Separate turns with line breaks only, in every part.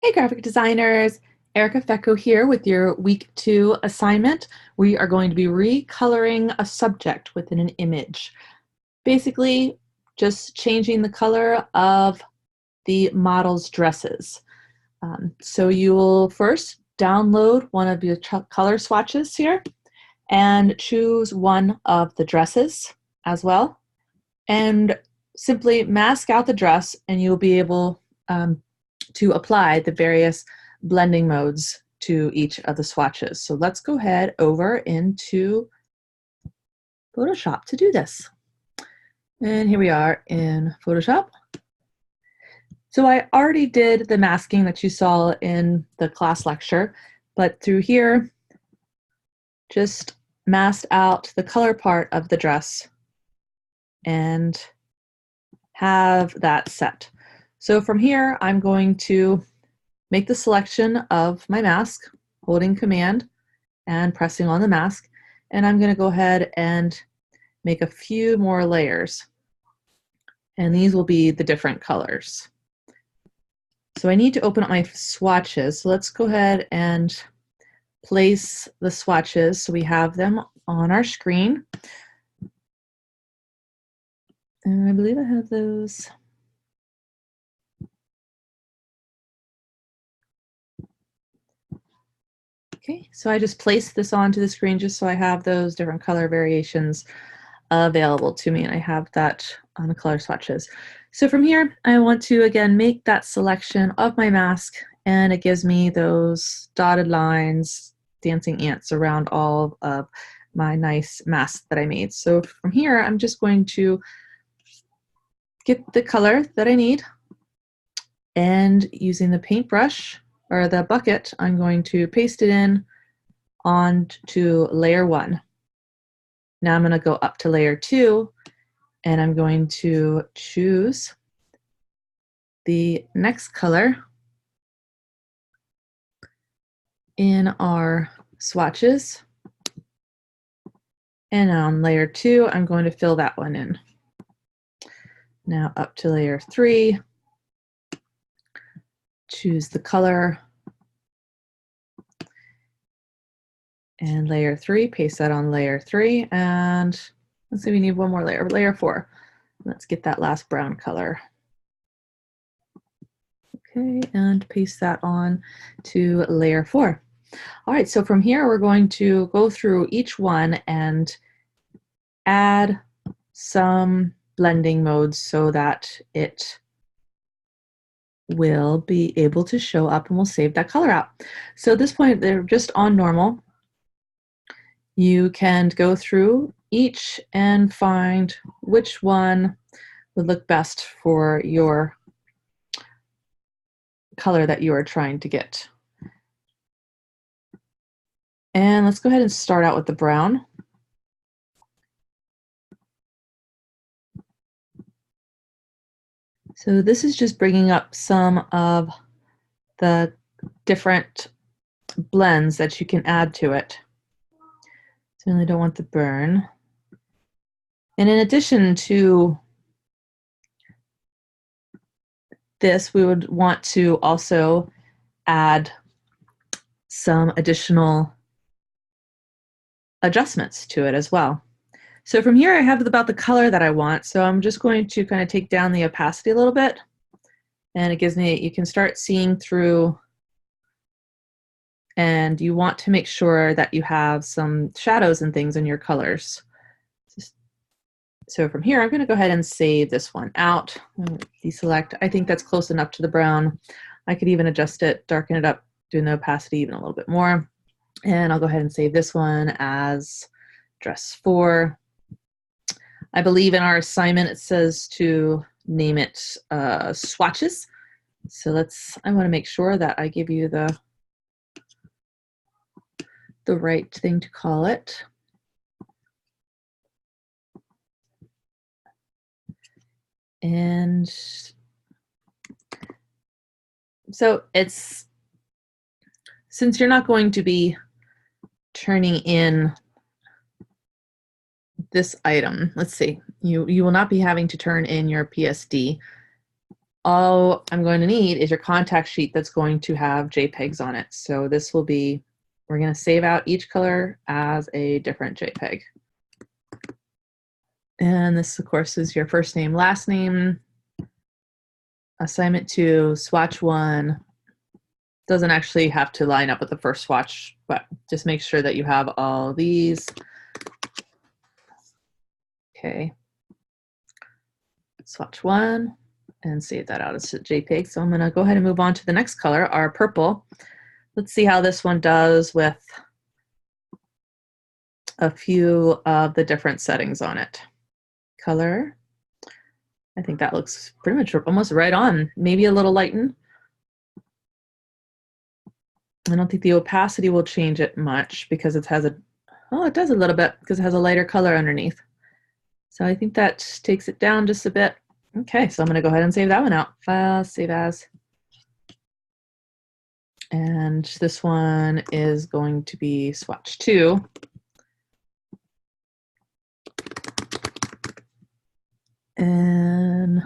Hey graphic designers, Erica Fecco here with your week 2 assignment. We are going to be recoloring a subject within an image. Basically, just changing the color of the model's dresses. So you will first download one of your color swatches here and choose one of the dresses as well. And simply mask out the dress and you'll be able to apply the various blending modes to each of the swatches. So let's go ahead over into Photoshop to do this. And here we are in Photoshop. So I already did the masking that you saw in the class lecture, but through here, just masked out the color part of the dress and have that set. So from here, I'm going to make the selection of my mask, holding Command and pressing on the mask, and I'm going to go ahead and make a few more layers. And these will be the different colors. So I need to open up my swatches. So let's go ahead and place the swatches so we have them on our screen. And I believe I have those. Okay, so I just placed this onto the screen just so I have those different color variations available to me, and I have that on the color swatches. So from here, I want to again make that selection of my mask, and it gives me those dotted lines, dancing ants around all of my nice mask that I made. So from here, I'm just going to get the color that I need, and using the paintbrush or the bucket, I'm going to paste it in onto layer 1. Now I'm going to go up to layer 2, and I'm going to choose the next color in our swatches. And on layer 2, I'm going to fill that one in. Now up to layer 3, choose the color. And layer 3, paste that on layer 3, and let's see, we need one more layer, layer 4. Let's get that last brown color. Okay, and paste that on to layer 4. All right, so from here, we're going to go through each one and add some blending modes so that it will be able to show up, and we'll save that color out. So at this point, they're just on normal. You can go through each and find which one would look best for your color that you are trying to get. And let's go ahead and start out with the brown. So this is just bringing up some of the different blends that you can add to it. Certainly don't want the burn. And in addition to this, we would want to also add some additional adjustments to it as well. So from here, I have about the color that I want. So I'm just going to kind of take down the opacity a little bit. And it gives me, you can start seeing through, and you want to make sure that you have some shadows and things in your colors. So from here, I'm going to go ahead and save this one out. Deselect. I think that's close enough to the brown. I could even adjust it, darken it up, do the opacity even a little bit more. And I'll go ahead and save this one as dress 4. I believe in our assignment it says to name it swatches. So I want to make sure that I give you the right thing to call it. And so since you're not going to be turning in this item, let's see, you will not be having to turn in your PSD. all I'm going to need is your contact sheet that's going to have JPEGs on it. So this will be, we're going to save out each color as a different JPEG. And this, of course, is your first name, last name, assignment 2, swatch 1. Doesn't actually have to line up with the first swatch, but just make sure that you have all these. Okay. Swatch 1 and save that out as a JPEG. So I'm going to go ahead and move on to the next color, our purple. Let's see how this one does with a few of the different settings on it. Color. I think that looks pretty much almost right on. Maybe a little lighten. I don't think the opacity will change it much because it has a, oh, it does a little bit because it has a lighter color underneath. So I think that takes it down just a bit. Okay, so I'm going to go ahead and save that one out. File, save as. And this one is going to be swatch 2. And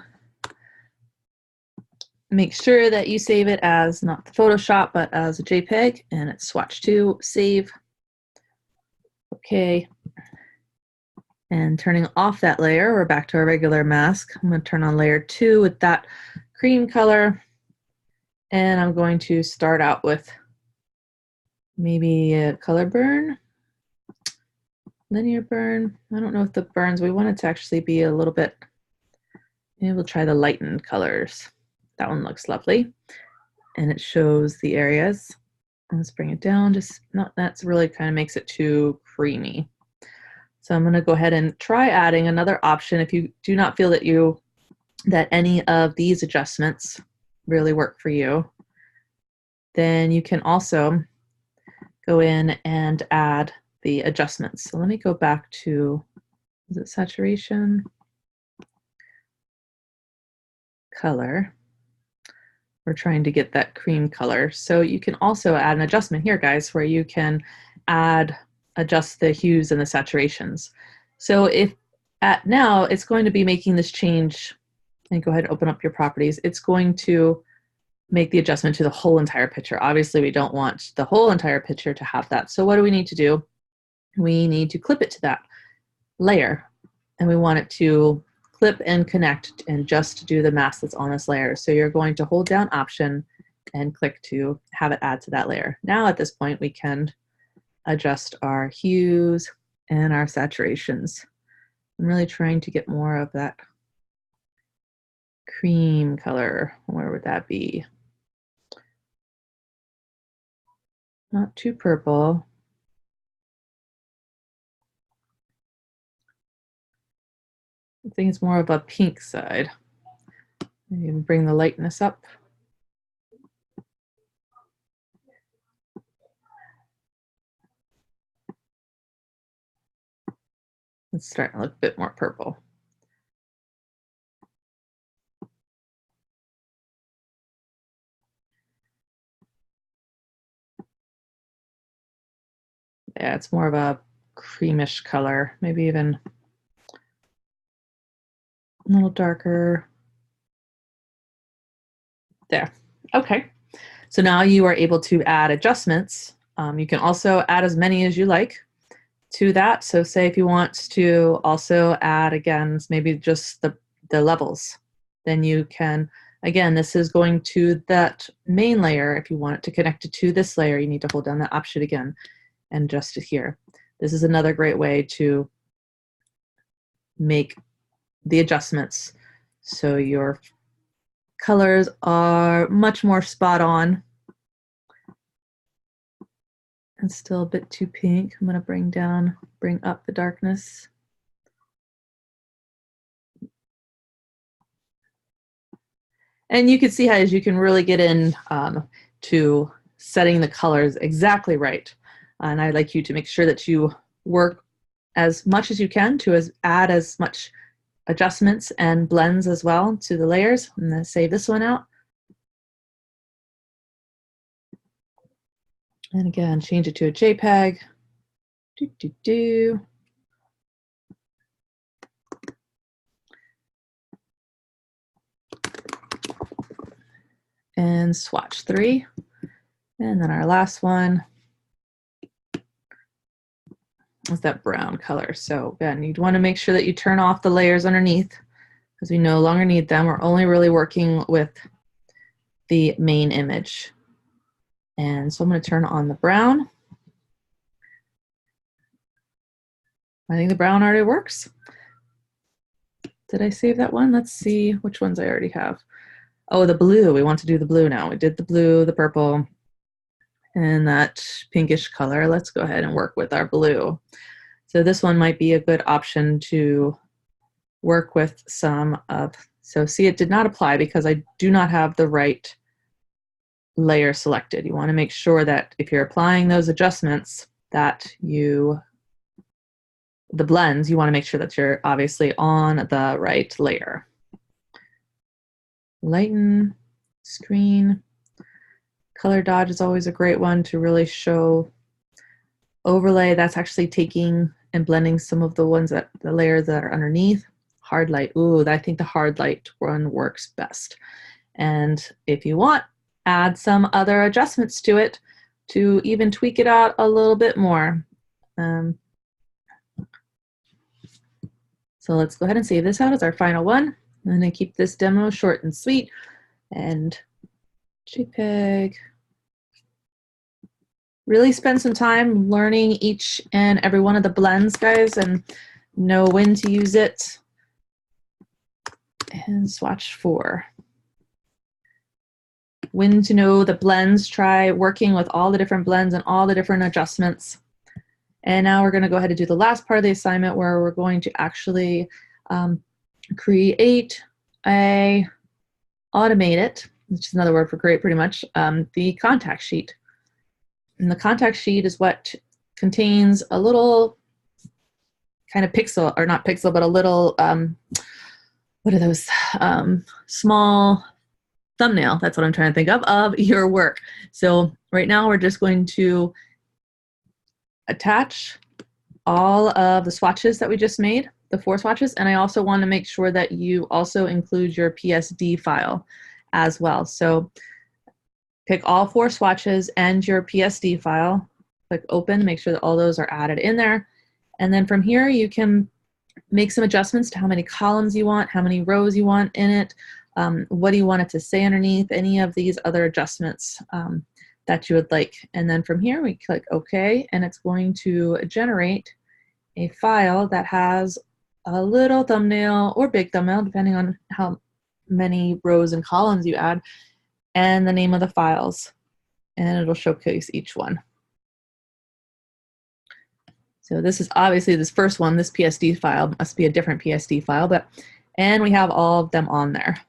make sure that you save it as not the Photoshop, but as a JPEG, and it's swatch 2, save. Okay. And turning off that layer, we're back to our regular mask. I'm going to turn on layer 2 with that cream color. And I'm going to start out with maybe a color burn, linear burn. I don't know if the burns, we want it to actually be a little bit, maybe we'll try the lightened colors. That one looks lovely. And it shows the areas. Let's bring it down, just not, that's really kind of makes it too creamy. So I'm going to go ahead and try adding another option. If you do not feel that any of these adjustments really work for you, then you can also go in and add the adjustments. So let me go back to, is it saturation? Color. We're trying to get that cream color. So you can also add an adjustment here, guys, where you can adjust the hues and the saturations. So if now it's going to be making this change, and go ahead and open up your properties, it's going to make the adjustment to the whole entire picture. Obviously, we don't want the whole entire picture to have that. So what do we need to do? We need to clip it to that layer, and we want it to clip and connect and just do the mask that's on this layer. So you're going to hold down Option and click to have it add to that layer. Now at this point, we can adjust our hues and our saturations. I'm really trying to get more of that cream color. Where would that be? Not too purple. I think it's more of a pink side. Maybe bring the lightness up. It's starting to look a bit more purple. Yeah, it's more of a creamish color, maybe even a little darker. There. Okay. So now you are able to add adjustments. You can also add as many as you like to that. So say if you want to also add, again, maybe just the levels, then you can, again, this is going to that main layer. If you want it to connect it to this layer, you need to hold down that Option again and adjust it here. This is another great way to make the adjustments so your colors are much more spot on. It's still a bit too pink. I'm going to bring up the darkness. And you can see how you can really get in to setting the colors exactly right. And I'd like you to make sure that you work as much as you can to add as much adjustments and blends as well to the layers. I'm going to save this one out. And again, change it to a JPEG. and swatch 3. And then our last one is that brown color. So again, you'd want to make sure that you turn off the layers underneath because we no longer need them. We're only really working with the main image. And so I'm going to turn on the brown. I think the brown already works. Did I save that one? Let's see which ones I already have. Oh, the blue. We want to do the blue now. We did the blue, the purple, and that pinkish color. Let's go ahead and work with our blue. So this one might be a good option to work with some of. So see, it did not apply because I do not have the right layer selected. You want to make sure that if you're applying those adjustments that the blends, you want to make sure that you're obviously on the right layer. Lighten, screen. Color dodge is always a great one to really show. Overlay, that's actually taking and blending some of the layers that are underneath. Hard light, ooh, I think the hard light one works best. And if you want, add some other adjustments to it to even tweak it out a little bit more. So let's go ahead and save this out as our final one. I'm gonna keep this demo short and sweet. And JPEG. Really spend some time learning each and every one of the blends, guys, and know when to use it. And swatch 4. When to know the blends, try working with all the different blends and all the different adjustments. And now we're going to go ahead and do the last part of the assignment where we're going to actually automate it, which is another word for create pretty much, the contact sheet. And the contact sheet is what contains a little kind of pixel, or not pixel, but a little, what are those, small thumbnail, that's what I'm trying to think of your work. So right now we're just going to attach all of the swatches that we just made, the 4 swatches, and I also want to make sure that you also include your PSD file as well. So pick all 4 swatches and your PSD file, click open, make sure that all those are added in there. And then from here you can make some adjustments to how many columns you want, how many rows you want in it, what do you want it to say underneath, any of these other adjustments that you would like. And then from here we click OK, and it's going to generate a file that has a little thumbnail or big thumbnail, depending on how many rows and columns you add, and the name of the files, and it'll showcase each one. So this is obviously this first one, this PSD file must be a different PSD file, and we have all of them on there.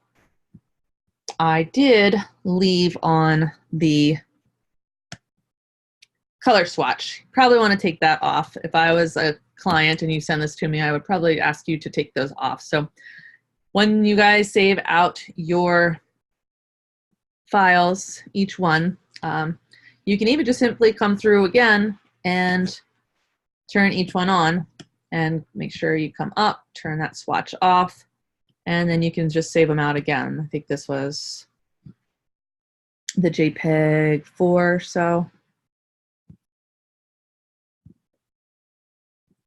I did leave on the color swatch. Probably want to take that off. If I was a client and you send this to me, I would probably ask you to take those off. So when you guys save out your files, each one, you can even just simply come through again and turn each one on and make sure you come up, turn that swatch off, and then you can just save them out again. I think this was the JPEG 4, so.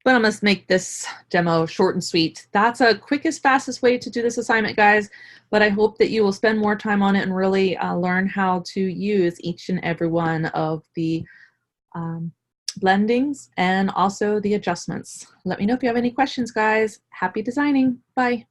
But I'm going to make this demo short and sweet. That's a quickest, fastest way to do this assignment, guys. But I hope that you will spend more time on it and really learn how to use each and every one of the blendings and also the adjustments. Let me know if you have any questions, guys. Happy designing. Bye.